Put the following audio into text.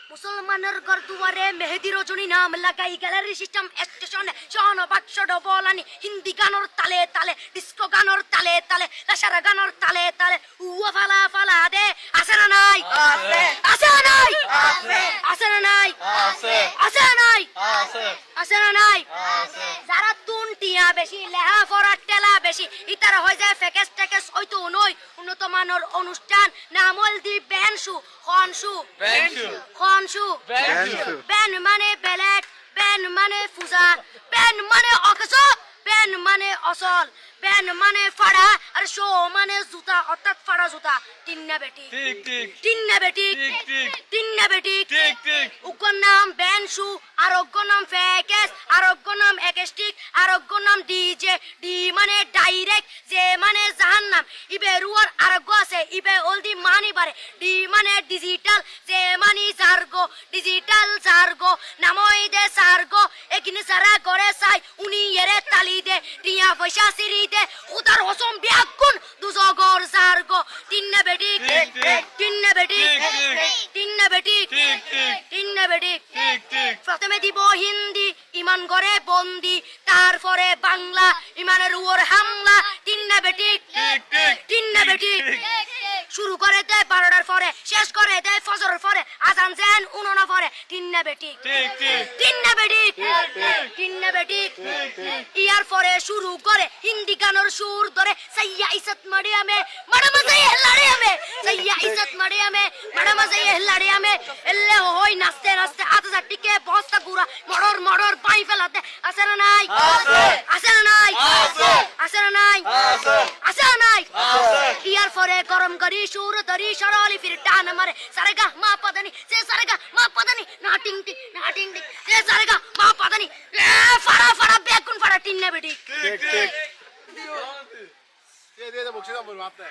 মুসলমানের ঘর দুয়ারে মেহেদি রজনী নাম লাগাই গ্যালারি সিস্টেম স্টেশনে শোন বাক্স ডবলানি হিন্দি গানোর তালে তালে ডিস্কো গানোর তালে তালে লাসারা গানোর তালে তালে উয়া ফালা ফালা দে আছে না নাই আছে আছে না নাই আছে আছে না নাই আছে আছে না নাই আছে আছে না নাই আছে যারা তুনটিয়া বেশি লেহা ফরাট টেলা বেশি ইতারা হয়ে যায় ফেকেস টেকেস হয়তো নয় উন্নত মানের অনুষ্ঠান নামল দি বেনসু খনসু খনসু বেন মানে বেলেট বেন মানে ফুজা বেন মানে অকস বেন মানে অসল বেন মানে ফাড়া আর শো মানে জুতা অর্থাৎ ফাড়া জুতা তিন্না বেটি ঠিক ঠিক তিন্না বেটি ঠিক ঠিক তিন্না বেটি ঠিক ঠিক উগ্র নাম বেনসু আর অগ্র নাম ফেকেস আর অগ্র নাম একেস্টিক আর অগ্র নাম ডিজে ডি মানে ডাইরেক্ট যে মানে জাহান্নাম ইবে রুয়ার আরগ্য আছে ইবে অলদি মানি বারে ডি মানে ডিজিটাল যে মানি জার্গো ডিজিটাল জার্গো নামই দে সার্গো একিনি সারা করে চাই উনি এরে তালি দে টিয়া পয়সা সিরি দে উদার হসম বিয়াগুন দুজগর জার্গো তিন্না বেটি ঠিক ঠিক তিন্না বেটি ঠিক ঠিক তিন্না বেটি ঠিক ঠিক তিন্না বেটি ঠিক ঠিক প্রথমে দিব হিন্দি ইমান করে বন্দি তারপরে বাংলা ইমানের উপর হামলা তিন্না বেটি ঠিক ঠিক তিন্না বেটি শুরু করে দেয় 12টার পরে শেষ করে দেয় ফজরের পরে আজান দেন উনানা পরে তিন্না বেটি ঠিক ঠিক তিন্না বেটি ঠিক ঠিক তিন্না বেটি ঠিক ঠিক ইয়ার পরে শুরু করে হিন্দি গানের সুর ধরে সাইয়া ইজ্জত মারিয়ামে বড় মজা লাড়িয়ামে সাইয়া ইজ্জত মারিয়ামে বড় মজা লাড়িয়ামে এলে হই নাচতে নাচতে আতজা টিকে বস্তা গুরা মড়র মড়র পাই ফেলাতে আছে না নাই আছে আছে না নাই আছে আছে না নাই আছে আছে না নাই আছে ইয়ার পরে গরম করি সুর ধরি সরলি ফির টান মারে সারেগা মা পাদানি সে সারেগা মা পাদানি না টিং টিং না টিং টিং সে সারেগা মা পাদানি এ ফাড়া ফাড়া বেকুন ফাড়া টিন্না বেটি ঠিক ঠিক দিয়ে বকশিশ বলবো আপনি